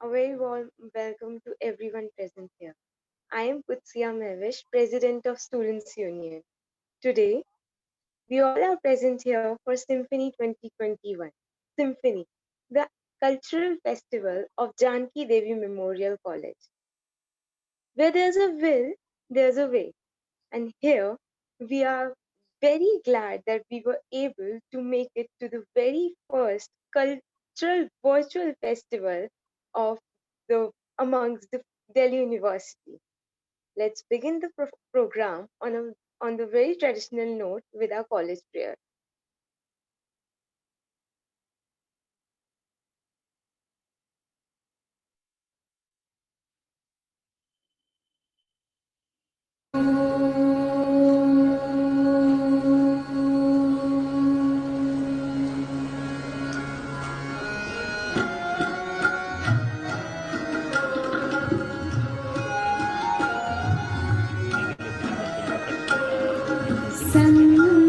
A very warm welcome to everyone present here. I am Kutsia Mevish, President of Students' Union. Today, we all are present here for Symphony 2021. Symphony, the cultural festival of Janki Devi Memorial College. Where there's a will, there's a way. And here, we are very glad that we were able to make it to the very first cultural virtual festival of the amongst the Delhi University. Let's begin the program on the very traditional note with our college prayer.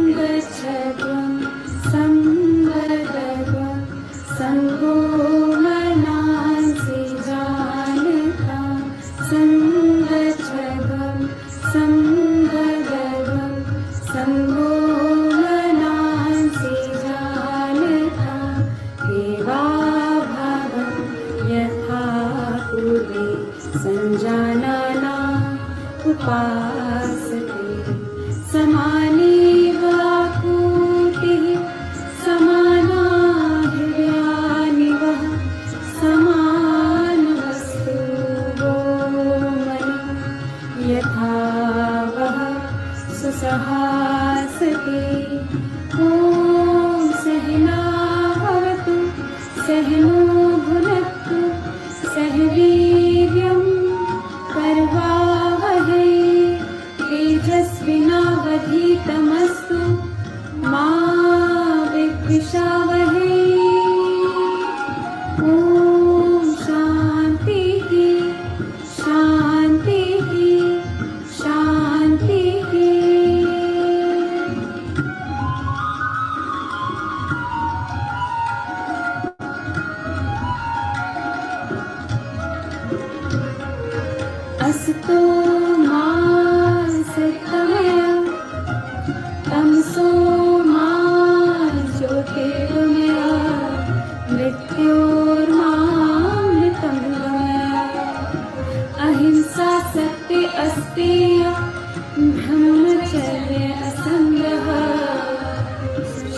Sangachadvam, Sambhadadvam, Sango Manansi Janata, Sangachadvam, Sambhadadvam, Sango Manansi Janata, Deva Bhavam Yatha Purve Sanjanana Upasate. समाने वाकुतिः समाना हृदयानिवः समानवस्तु वो मनो यथा वः सुसहासते ॐ सहना भवतु सहनो भुनक्तु सह वीर्यं कर्वावहै तेजस्विनावधीतमस्तु मा विद्विषावहै ॐ शान्तिः शान्तिः शान्तिः अस्तु मा सत्तमय तमसो मा ज्योतिर्गमय मृत्योर्मामृतंगमय अहिंसा सत्य अस्तेय ब्रह्मचर्य असंगः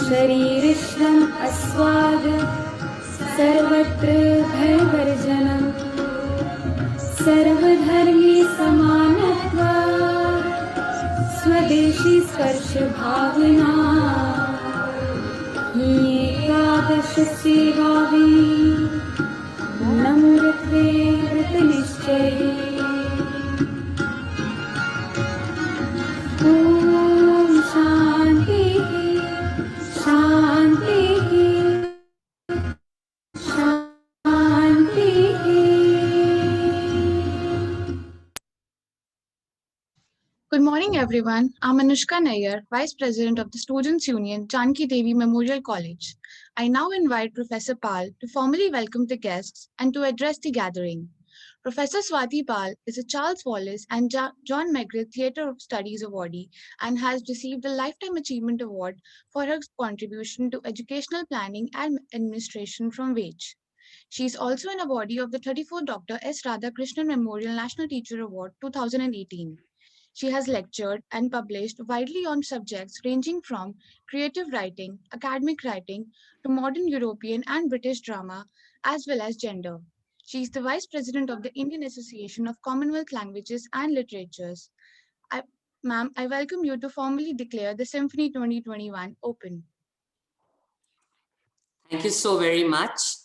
शरीरश्रम अस्वाद सर्वत्र भयवर्जनम् सर्वधर्मी समानत्वात् स्वदेशी स्पर्श भावना ही एकादश सेवावी नम्रत्वे व्रतनिश्चये ॐ शान्तिः शान्तिः शान्तिः. Good morning, everyone. I'm Anushka Nayyar, Vice President of the Students' Union, Janki Devi Memorial College. I now invite Professor Pal to formally welcome the guests and to address the gathering. Professor Swati Pal is a Charles Wallace and John McGrath Theatre Studies Awardee and has received a Lifetime Achievement Award for her contribution to educational planning and administration from WAGE. She is also an awardee of the 34th Dr. S. Radhakrishnan Memorial National Teacher Award 2018. She has lectured and published widely on subjects ranging from creative writing, academic writing, to modern European and British drama, as well as gender. She is the Vice President of the Indian Association of Commonwealth Languages and Literatures. Ma'am, I welcome you to formally declare the Symphony 2021 open. Thank you so very much.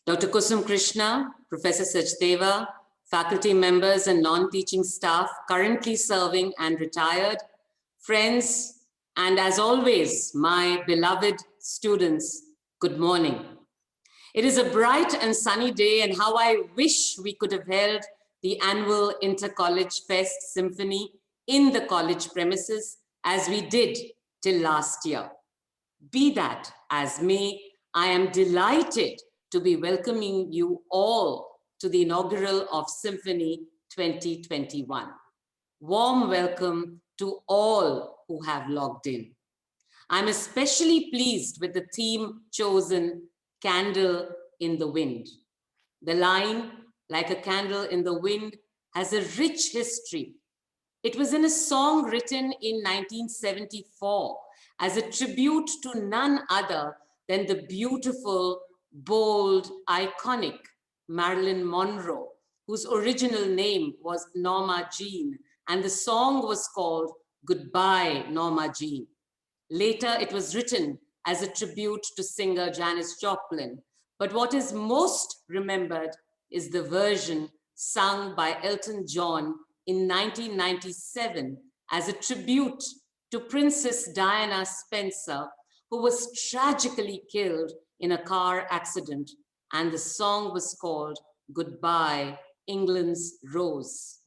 Dr. Kusum Krishna, Professor Sachdeva, faculty members and non-teaching staff currently serving and retired, friends, and as always, my beloved students, good morning. It is a bright and sunny day, and how I wish we could have held the annual Inter-College Fest Symphony in the college premises as we did till last year. Be that as may, I am delighted to be welcoming you all to the inaugural of Symphony 2021. Warm welcome to all who have logged in. I'm especially pleased with the theme chosen, Candle in the Wind. The line, like a candle in the wind, has a rich history. It was in a song written in 1974 as a tribute to none other than the beautiful, bold, iconic Marilyn Monroe, whose original name was Norma Jean, and the song was called Goodbye, Norma Jean. Later, it was written as a tribute to singer Janis Joplin. But what is most remembered is the version sung by Elton John in 1997 as a tribute to Princess Diana Spencer, who was tragically killed in a car accident. And the song was called Goodbye, England's Rose.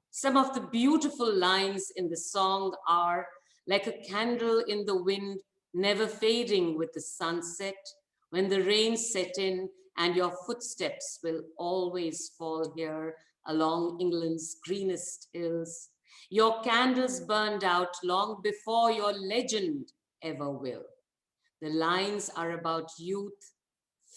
Some of the beautiful lines in the song are, like a candle in the wind, never fading with the sunset, when the rain set in and your footsteps will always fall here along England's greenest hills. Your candles burned out long before your legend ever will. The lines are about youth,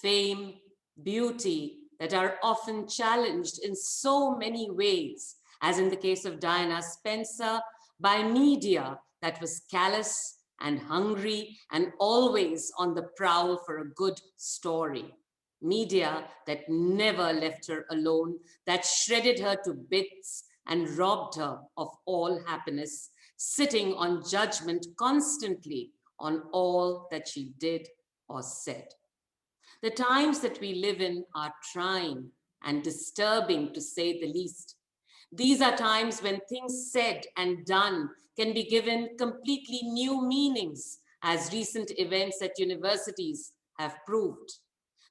fame, beauty that are often challenged in so many ways, as in the case of Diana Spencer, by media that was callous and hungry and always on the prowl for a good story. Media that never left her alone, that shredded her to bits and robbed her of all happiness, sitting on judgment constantly on all that she did or said. The times that we live in are trying and disturbing, to say the least. These are times when things said and done can be given completely new meanings, as recent events at universities have proved.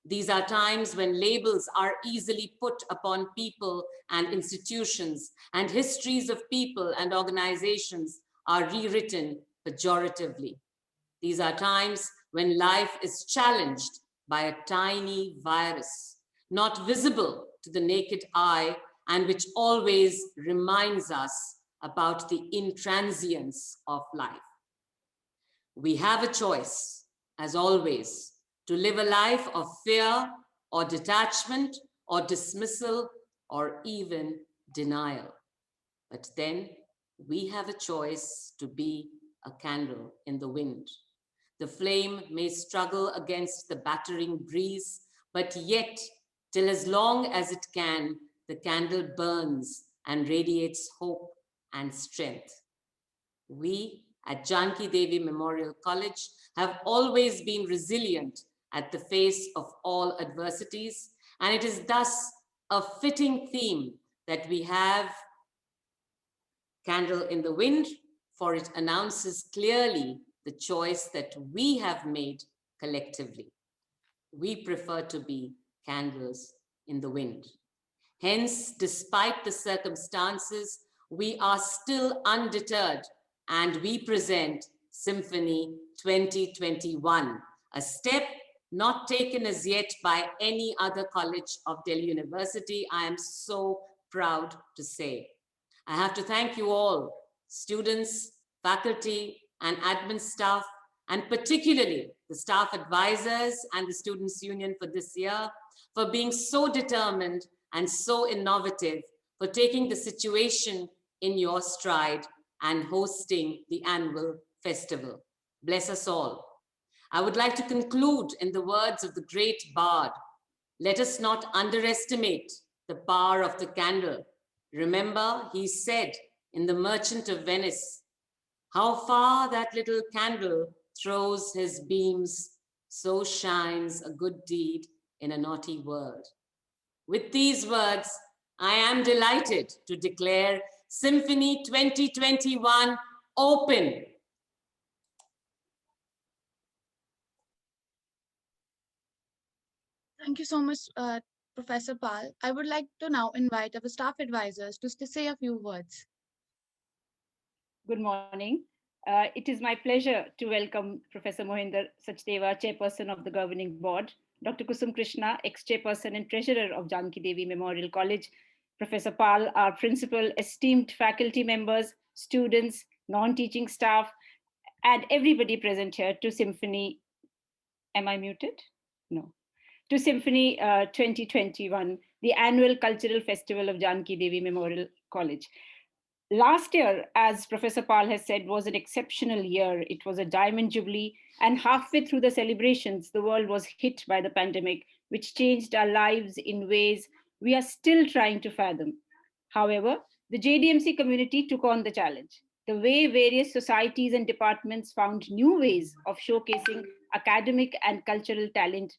These are times when labels are easily put upon people and institutions, and histories of people and organizations are rewritten pejoratively. These are times when life is challenged by a tiny virus, not visible to the naked eye, and which always reminds us about the intransience of life. We have a choice, as always, to live a life of fear or detachment or dismissal or even denial. But then we have a choice to be a candle in the wind. The flame may struggle against the battering breeze, but yet, till as long as it can, the candle burns and radiates hope and strength. We at Janki Devi Memorial College have always been resilient at the face of all adversities, and it is thus a fitting theme that we have Candle in the Wind, for it announces clearly the choice that we have made collectively. We prefer to be candles in the wind. Hence, despite the circumstances, we are still undeterred, and we present Symphony 2021, a step not taken as yet by any other college of Delhi University, I am so proud to say. I have to thank you all, students, faculty, and admin staff, and particularly the staff advisors and the Students' Union for this year, for being so determined and so innovative, for taking the situation in your stride and hosting the annual festival. Bless us all. I would like to conclude in the words of the great bard. Let us not underestimate the power of the candle. Remember, he said in The Merchant of Venice, how far that little candle throws his beams, so shines a good deed in a naughty world. With these words, I am delighted to declare Symphony 2021 open. Thank you so much, Professor Pal. I would like to now invite our staff advisors to say a few words. Good morning. It is my pleasure to welcome Professor Mohinder Sachdeva, Chairperson of the Governing Board, Dr. Kusum Krishna, ex-chairperson and treasurer of Janki Devi Memorial College, Professor Pal, our principal, esteemed faculty members, students, non-teaching staff, and everybody present here to Symphony. Am I muted? No. To Symphony 2021, the annual cultural festival of Janki Devi Memorial College. Last year, as Professor Pal has said, was an exceptional year. It was a diamond jubilee, and halfway through the celebrations, the world was hit by the pandemic, which changed our lives in ways we are still trying to fathom. However, the JDMC community took on the challenge. The way various societies and departments found new ways of showcasing academic and cultural talent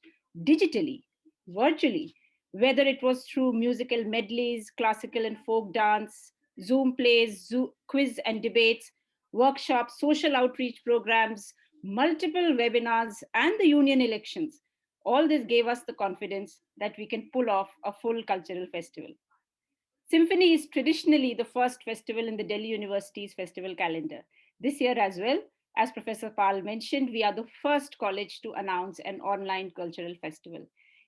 digitally, virtually, whether it was through musical medleys, classical and folk dance, Zoom plays, quiz and debates, workshops, social outreach programs, multiple webinars, and the union elections. All this gave us the confidence that we can pull off a full cultural festival. Symphony is traditionally the first festival in the Delhi University's festival calendar. This year as well, as Professor Pal mentioned, we are the first college to announce an online cultural festival.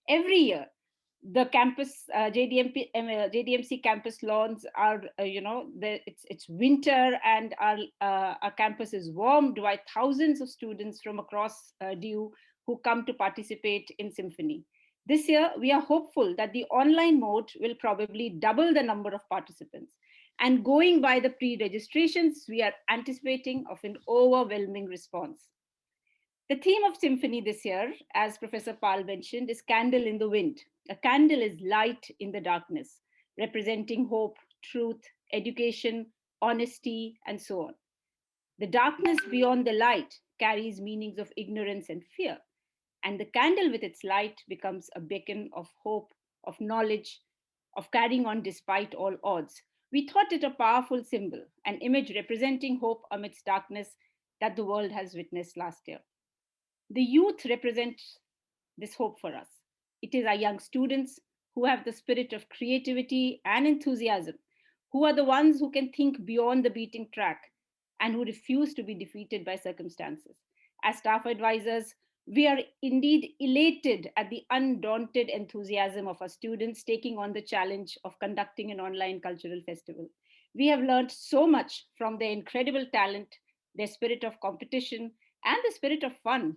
Every year, the campus JDMC campus lawns are it's winter, and our campus is warmed by thousands of students from across DU who come to participate in Symphony. This year, we are hopeful that the online mode will probably double the number of participants. And going by the pre-registrations, we are anticipating of an overwhelming response. The theme of Symphony this year, as Professor Pal mentioned, is Candle in the Wind. A candle is light in the darkness, representing hope, truth, education, honesty, and so on. The darkness beyond the light carries meanings of ignorance and fear. And the candle with its light becomes a beacon of hope, of knowledge, of carrying on despite all odds. We thought it a powerful symbol, an image representing hope amidst darkness that the world has witnessed last year. The youth represent this hope for us. It is our young students who have the spirit of creativity and enthusiasm, who are the ones who can think beyond the beating track and who refuse to be defeated by circumstances. As staff advisors, we are indeed elated at the undaunted enthusiasm of our students taking on the challenge of conducting an online cultural festival. We have learned so much from their incredible talent, their spirit of competition, and the spirit of fun.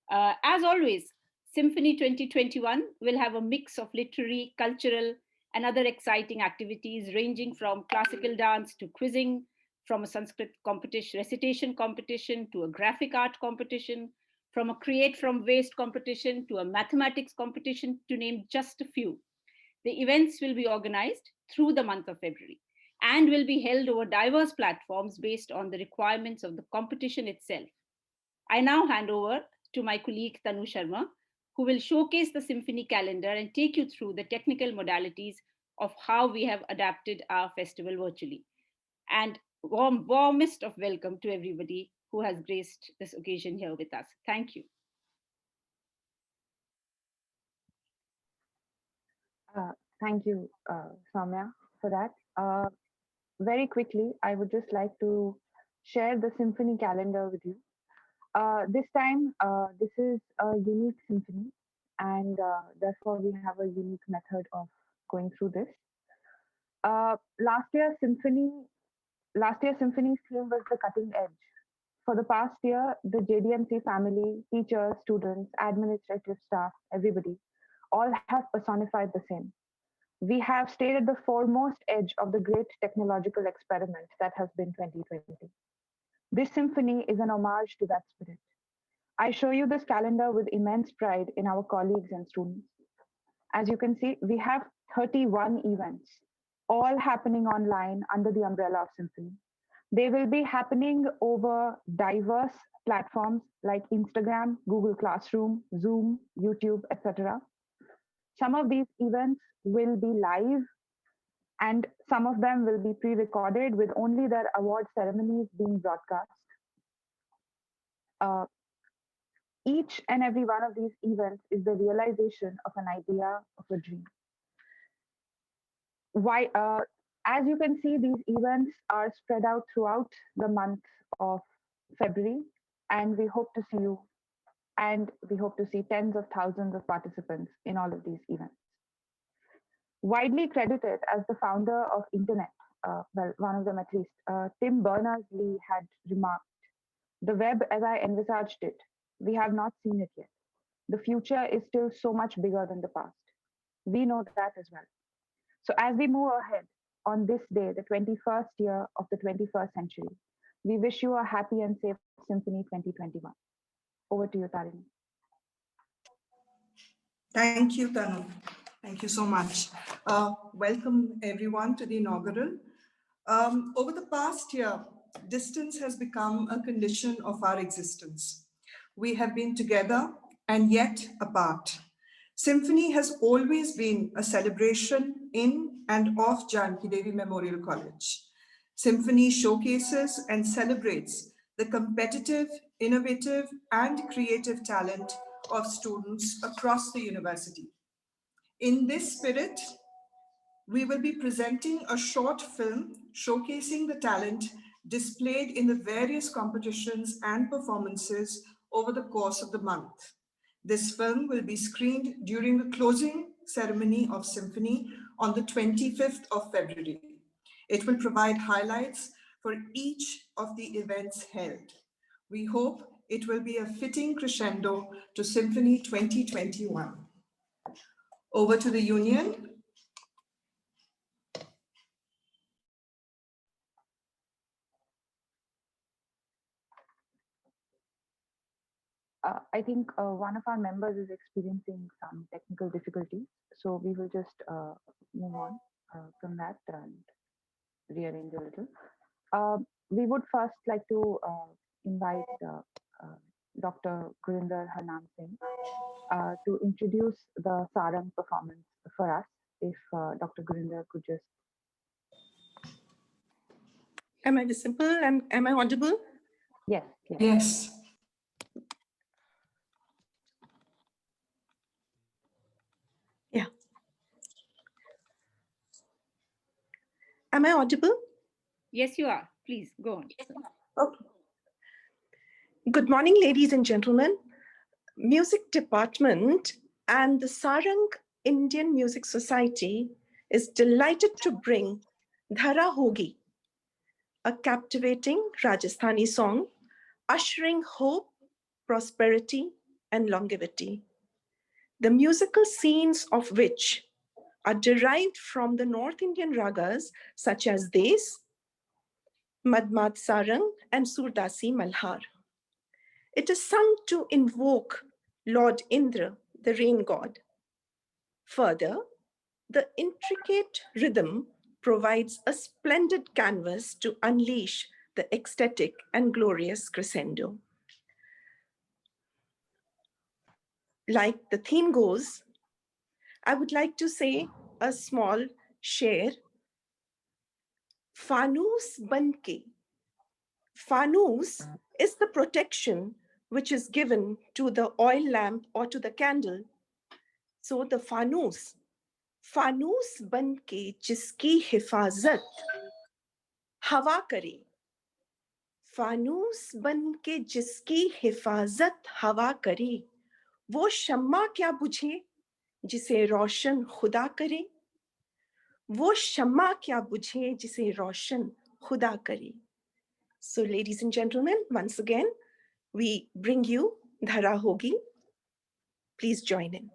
As always, Symphony 2021 will have a mix of literary, cultural, and other exciting activities ranging from classical dance to quizzing, from a Sanskrit competition, recitation competition to a graphic art competition, from a create from waste competition to a mathematics competition, to name just a few. The events will be organized through the month of February and will be held over diverse platforms based on the requirements of the competition itself. I now hand over to my colleague Tanu Sharma, who will showcase the Symphony calendar and take you through the technical modalities of how we have adapted our festival virtually. And warmest of welcome to everybody who has graced this occasion here with us. Thank you. Thank you, Soumya, for that. Very quickly, I would just like to share the Symphony calendar with you. This time, this is a unique symphony, and therefore we have a unique method of going through this. Last year, Symphony's theme was the cutting edge. For the past year, the JDMC family, teachers, students, administrative staff, everybody, all have personified the same. We have stayed at the foremost edge of the great technological experiment that has been 2020. This symphony is an homage to that spirit. I show you this calendar with immense pride in our colleagues and students. As you can see, we have 31 events, all happening online under the umbrella of Symphony. They will be happening over diverse platforms like Instagram, Google Classroom, Zoom, YouTube, etc. Some of these events will be live, and some of them will be pre-recorded with only their award ceremonies being broadcast. Each and every one of these events is the realization of an idea, of a dream. Why? As you can see, these events are spread out throughout the month of February, and we hope to see you And we hope to see tens of thousands of participants in all of these events. Widely credited as the founder of Internet, well, one of them at least, Tim Berners-Lee had remarked, "The web as I envisaged it, we have not seen it yet. The future is still so much bigger than the past. We know that as well." So as we move ahead on this day, the 21st year of the 21st century, we wish you a happy and safe Symphony 2021. Over to you, Tarini. Thank you, Tanu. Thank you so much. Welcome everyone to the inaugural. Over the past year, distance has become a condition of our existence. We have been together and yet apart. Symphony has always been a celebration in and of Janki Devi Memorial College. Symphony showcases and celebrates the competitive, innovative, and creative talent of students across the university. In this spirit, we will be presenting a short film showcasing the talent displayed in the various competitions and performances over the course of the month. This film will be screened during the closing ceremony of Symphony on the 25th of February. It will provide highlights for each of the events held. We hope it will be a fitting crescendo to Symphony 2021. Over to the Union. I think one of our members is experiencing some technical difficulties, so we will just move on from that and rearrange a little. We would first like to invite Dr. Gurinder Harnam Singh to introduce the Sarang performance for us. If Dr. Gurinder could just. Am I visible and am I audible? Yes. Yes. Yes. Yeah. Am I audible? Yes, you are. Please go on. Okay. Good morning, ladies and gentlemen. Music Department and the Sarang Indian Music Society is delighted to bring Dhara Hogi, a captivating Rajasthani song ushering hope, prosperity, and longevity. The musical scenes of which are derived from the North Indian ragas such as Des, Madhmad Sarang, and Surdasi Malhar. It is sung to invoke Lord Indra, the rain god. Further, the intricate rhythm provides a splendid canvas to unleash the ecstatic and glorious crescendo. Like the theme goes, I would like to say a small share. Fanus banke. Fanus is the protection which is given to the oil lamp or to the candle. So the fanus banke jiski hifazat हवा करे, फानूस बन के जिसकी हिफाजत हवा करे, वो शम्मा क्या बुझे जिसे रोशन खुदा करे, वो शम्मा क्या बुझे जिसे रोशन खुदा करे. So ladies and gentlemen, once again, we bring you Dhara Hogi. Please join in.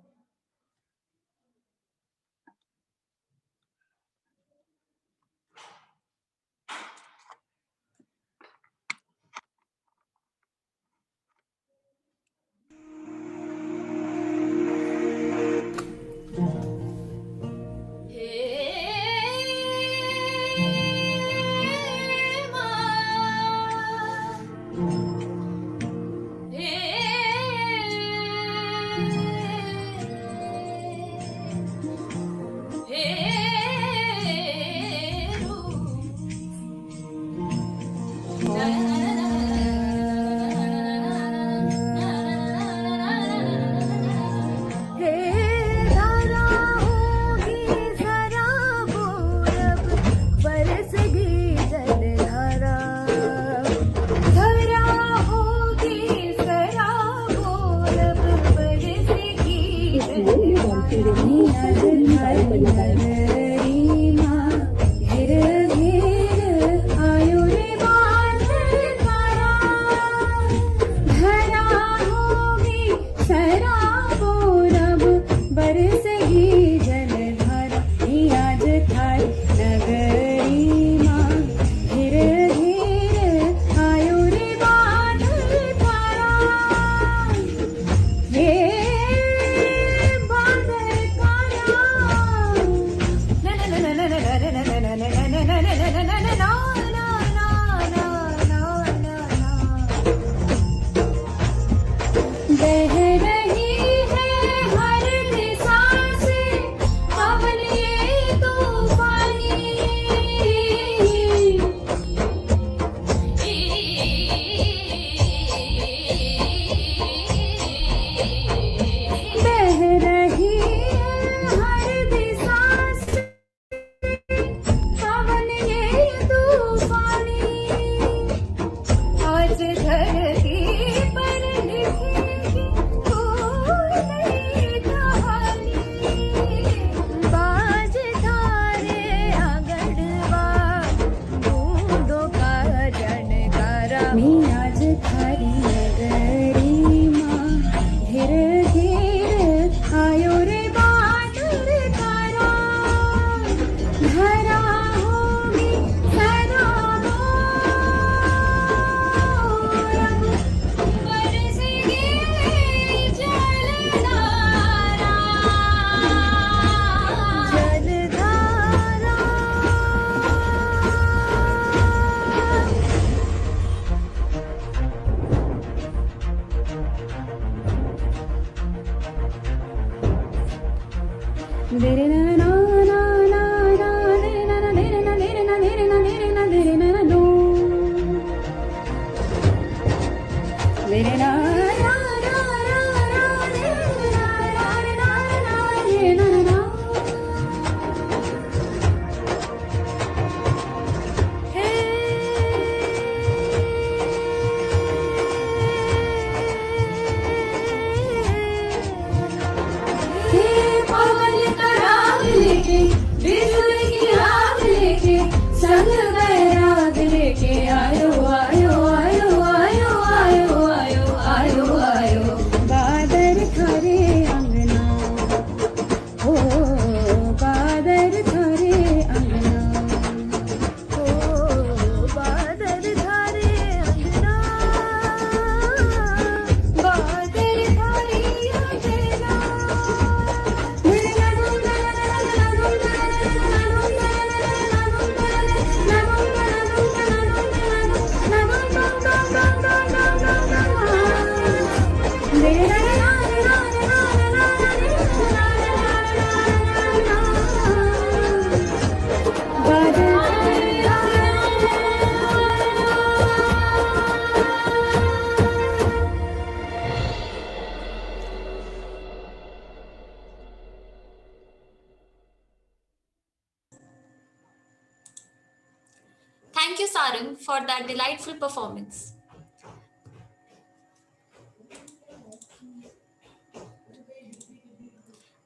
Thank you, Sarang, for that delightful performance.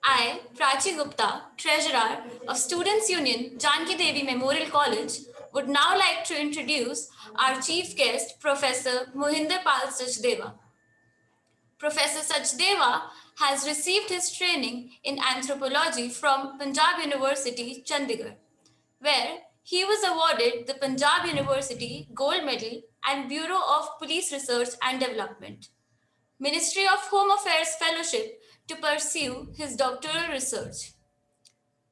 I, Prachi Gupta, Treasurer of Students' Union, Janki Devi Memorial College, would now like to introduce our chief guest, Professor Mohinder Pal Sachdeva. Professor Sachdeva has received his training in anthropology from Punjab University, Chandigarh, where he was awarded the Punjab University Gold Medal and Bureau of Police Research and Development, Ministry of Home Affairs Fellowship to pursue his doctoral research.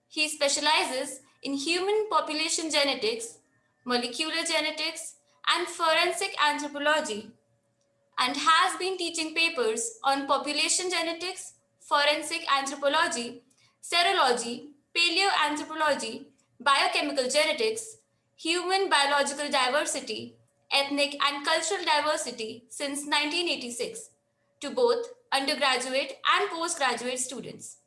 He specializes in human population genetics, molecular genetics, and forensic anthropology, and has been teaching papers on population genetics, forensic anthropology, serology, paleoanthropology, biochemical genetics, human biological diversity, ethnic and cultural diversity since 1986 to both undergraduate and postgraduate students.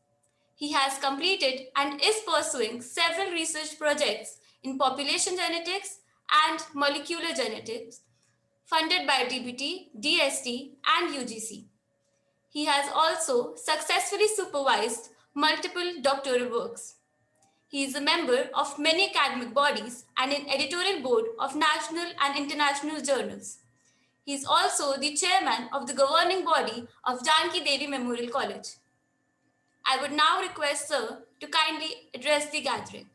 He has completed and is pursuing several research projects in population genetics and molecular genetics funded by DBT, DST, and UGC. He has also successfully supervised multiple doctoral works. He is a member of many academic bodies and an editorial board of national and international journals. He is also the chairman of the governing body of Janki Devi Memorial College. I would now request Sir to kindly address the gathering.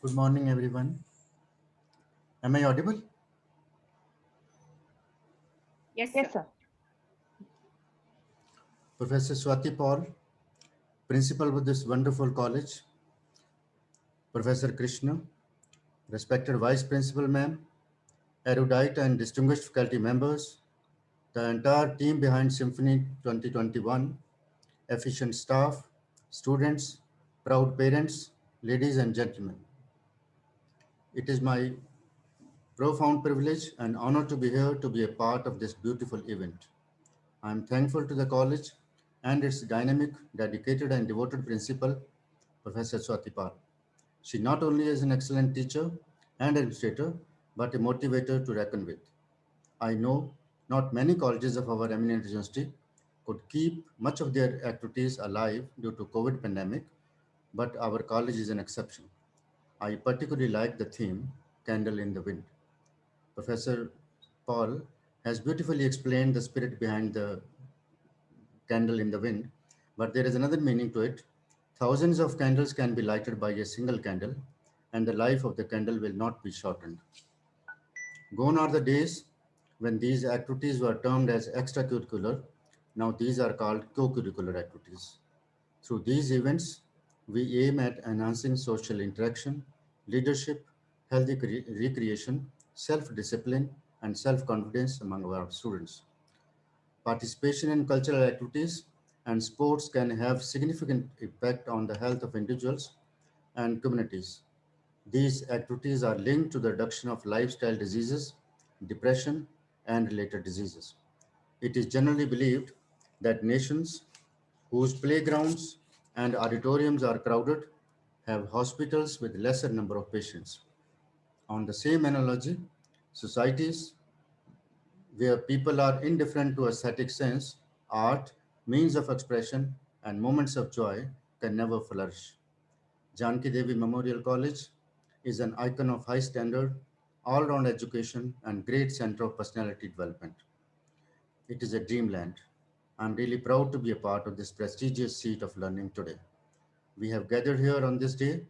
Good morning, everyone. Am I audible? Yes, Yes, sir. sir. Professor Swati Paul, principal of this wonderful college, Professor Krishna, respected vice principal ma'am, erudite and distinguished faculty members, the entire team behind Symphony 2021, efficient staff, students, proud parents, ladies and gentlemen. It is my profound privilege and honor to be here to be a part of this beautiful event. I am thankful to the college and its dynamic, dedicated and devoted principal, Professor Swati Pal. She not only is an excellent teacher and administrator, but a motivator to reckon with. I know not many colleges of our eminent university could keep much of their activities alive due to COVID pandemic, but our college is an exception. I particularly like the theme, Candle in the Wind. Professor Paul has beautifully explained the spirit behind the candle in the wind, but there is another meaning to it. Thousands of candles can be lighted by a single candle, and the life of the candle will not be shortened. Gone are the days when these activities were termed as extracurricular. Now these are called co-curricular activities. Through these events, we aim at enhancing social interaction, leadership, healthy recreation, self-discipline, and self-confidence among our students. Participation in cultural activities and sports can have significant impact on the health of individuals and communities. These activities are linked to the reduction of lifestyle diseases, depression, and related diseases. It is generally believed that nations whose playgrounds and auditoriums are crowded have hospitals with lesser number of patients. On the same analogy, societies where people are indifferent to aesthetic sense, art, means of expression, and moments of joy can never flourish. Janki Devi Memorial College is an icon of high standard, all-round education, and great center of personality development. It is a dreamland. I'm really proud to be a part of this prestigious seat of learning today. We have gathered here on this day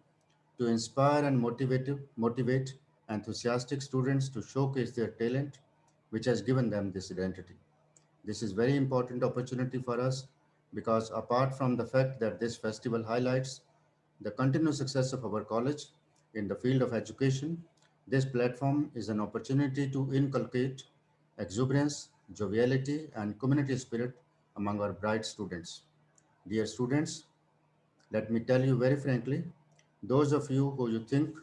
to inspire and motivate enthusiastic students to showcase their talent, which has given them this identity. This is very important opportunity for us because apart from the fact that this festival highlights the continuous success of our college in the field of education, this platform is an opportunity to inculcate exuberance, joviality, and community spirit among our bright students. Dear students, let me tell you very frankly, those of you who you think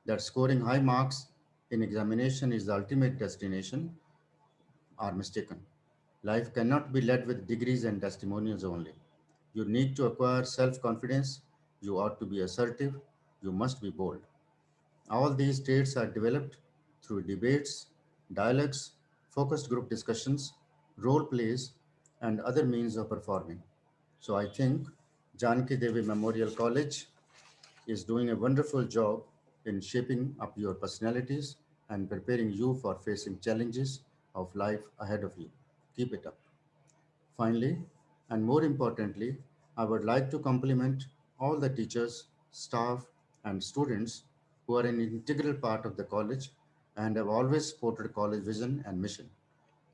that scoring high marks in examination is the ultimate destination are mistaken. Life cannot be led with degrees and testimonials only. You need to acquire self-confidence. You ought to be assertive. You must be bold. All these traits are developed through debates, dialogues, focused group discussions, role plays, and other means of performing. So I think Janki Devi Memorial College is doing a wonderful job in shaping up your personalities and preparing you for facing challenges of life ahead of you. Keep it up. Finally, and more importantly, I would like to compliment all the teachers, staff, and students who are an integral part of the college and have always supported college vision and mission.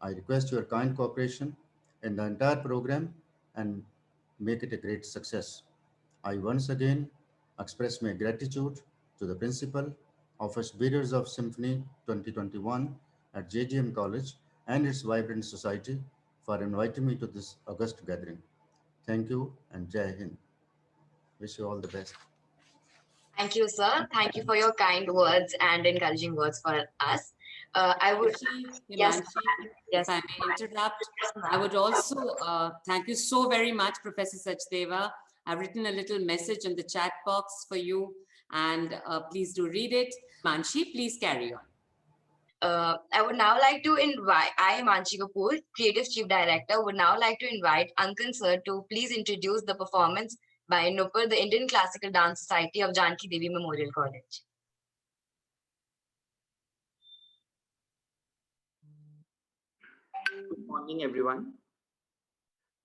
I request your kind cooperation in the entire program and make it a great success. I once again express my gratitude to the principal, office bearers of Symphony 2021 at JGM College and its vibrant society for inviting me to this august gathering. Thank you and Jai Hind. Wish you all the best. Thank you, sir. Thank you for your kind words and encouraging words for us. I would, yes, If I may interrupt, I would also thank you so very much, Professor Sachdeva. I've written a little message in the chat box for you, and please do read it. Manshi, please carry on. I would now like to invite, I am Anshi Kapoor, Creative Chief Director, would now like to invite Ankan Sir to please introduce the performance by Nupur, the Indian Classical Dance Society of Janki Devi Memorial College. Good morning, everyone.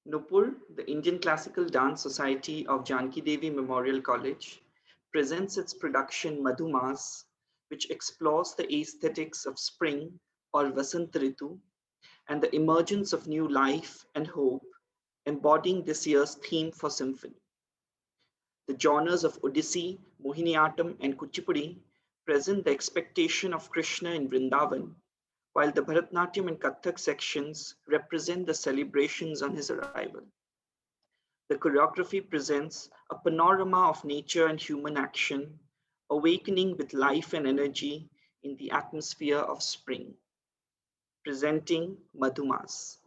Nupur, the Indian Classical Dance Society of Janki Devi Memorial College, presents its production Madhumas, which explores the aesthetics of spring or Vasant Ritu and the emergence of new life and hope, embodying this year's theme for symphony. The genres of Odissi, Mohiniyattam, and Kuchipudi present the expectation of Krishna in Vrindavan, while the Bharatnatyam and Kathak sections represent the celebrations on his arrival. The choreography presents a panorama of nature and human action, awakening with life and energy in the atmosphere of spring. Presenting Madhumas.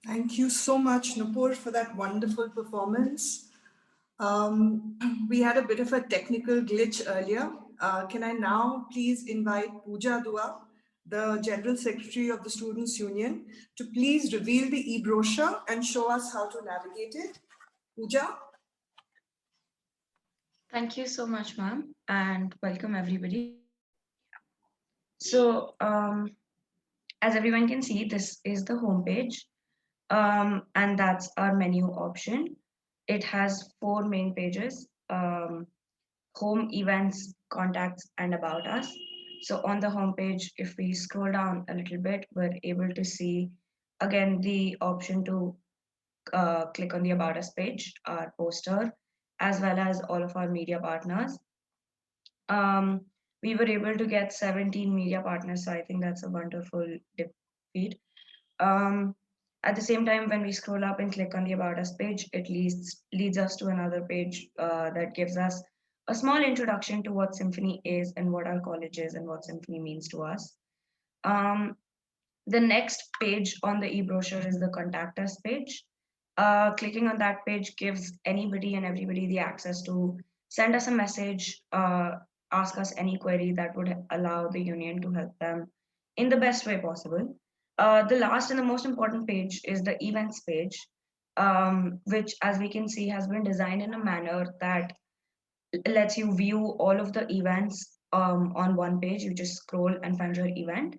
Thank you so much, Nupur, for that wonderful performance. We had a bit of a technical glitch earlier. Can I now please invite Pooja Dua, the General Secretary of the Students' Union, to please reveal the e-brochure and show us how to navigate it. Pooja? Thank you so much, ma'am, and welcome everybody. So, as everyone can see, this is the homepage, and that's our menu option. It has 4 main pages: home, events, contacts, and about us. So on the homepage, if we scroll down a little bit, we're able to see again the option to click on the About Us page, our poster, as well as all of our media partners. We were able to get 17 media partners, so I think that's a wonderful feat. At the same time, when we scroll up and click on the About Us page, it leads us to another page that gives us a small introduction to what Symphony is and what our college is and what Symphony means to us. The next page on the e-brochure is the Contact Us page. Clicking on that page gives anybody and everybody the access to send us a message, ask us any query that would allow the union to help them in the best way possible. The last and the most important page is the events page, which, as we can see, has been designed in a manner that lets you view all of the events on one page. You just scroll and find your event,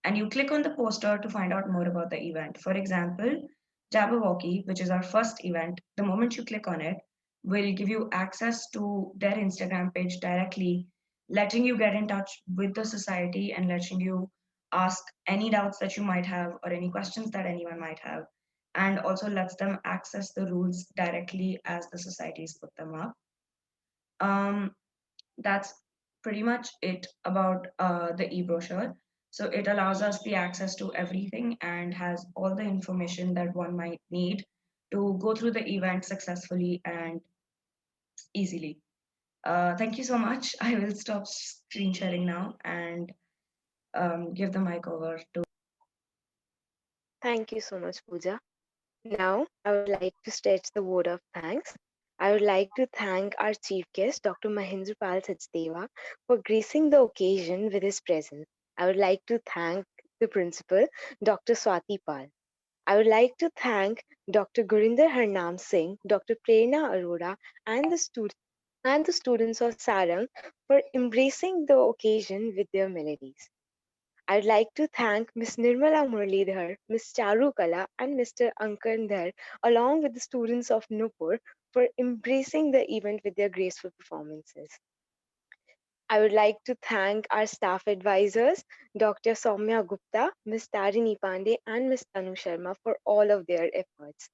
and you click on the poster to find out more about the event. For example, Jabberwocky, which is our first event, the moment you click on it, will give you access to their Instagram page directly, letting you get in touch with the society and letting you ask any doubts that you might have or any questions that anyone might have, and also lets them access the rules directly as the societies put them up. That's pretty much it about the e-brochure. So it allows us the access to everything and has all the information that one might need to go through the event successfully and easily. Thank you so much. I will stop screen sharing now and give the mic over to. Thank you so much, Pooja. Now, I would like to stretch the word of thanks. I would like to thank our chief guest, Dr. Mahendrapal Sachdeva, for gracing the occasion with his presence. I would like to thank the principal, Dr. Swati Pal. I would like to thank Dr. Gurinder Harnam Singh, Dr. Prerna Arora, and the students of Sarang for embracing the occasion with their melodies. I would like to thank Ms. Nirmala Muralidhar, Ms. Charu Kala, and Mr. Ankan Dhar, along with the students of Nupur, for embracing the event with their graceful performances. I would like to thank our staff advisors, Dr. Soumya Gupta, Ms. Tarini Pandey, and Ms. Tanu Sharma for all of their efforts.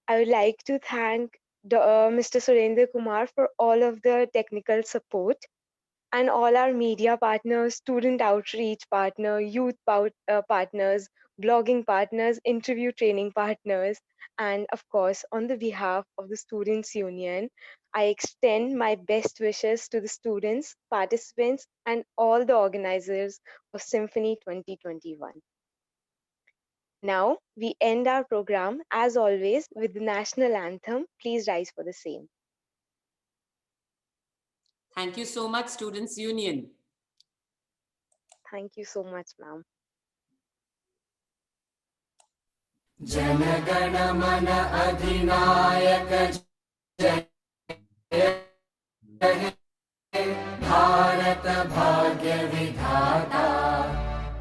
I would like to thank Mr. Surendra Kumar for all of the technical support, and all our media partners, student outreach partner, youth partners, blogging partners, interview training partners, and of course, on the behalf of the Students' Union, I extend my best wishes to the students, participants, and all the organizers of Symphony 2021. Now, we end our program, as always, with the national anthem. Please rise for the same. Thank you so much, Students' Union. Thank you so much, ma'am. Jana Gana Mana Adhinayak Jai Bharat Bhagya Vidhata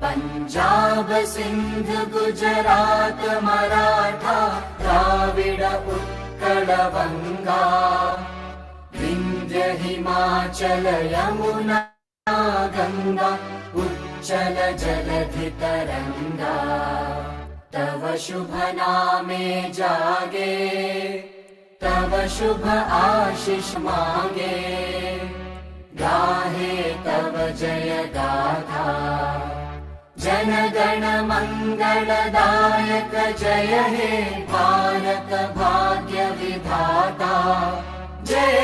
Punjab Sindh Gujarat Maratha Dravida Utkala Vanga Vindhya Himachal Yamuna Ganga Uchala Jaladhi Taranga Tava Shubha Name Jage Tava Shubha Ashish Mange Gahe Tava Jaya Gatha Jana Gana Mangala Dayak Jaya He Bharat Bhagya Vidhata Jai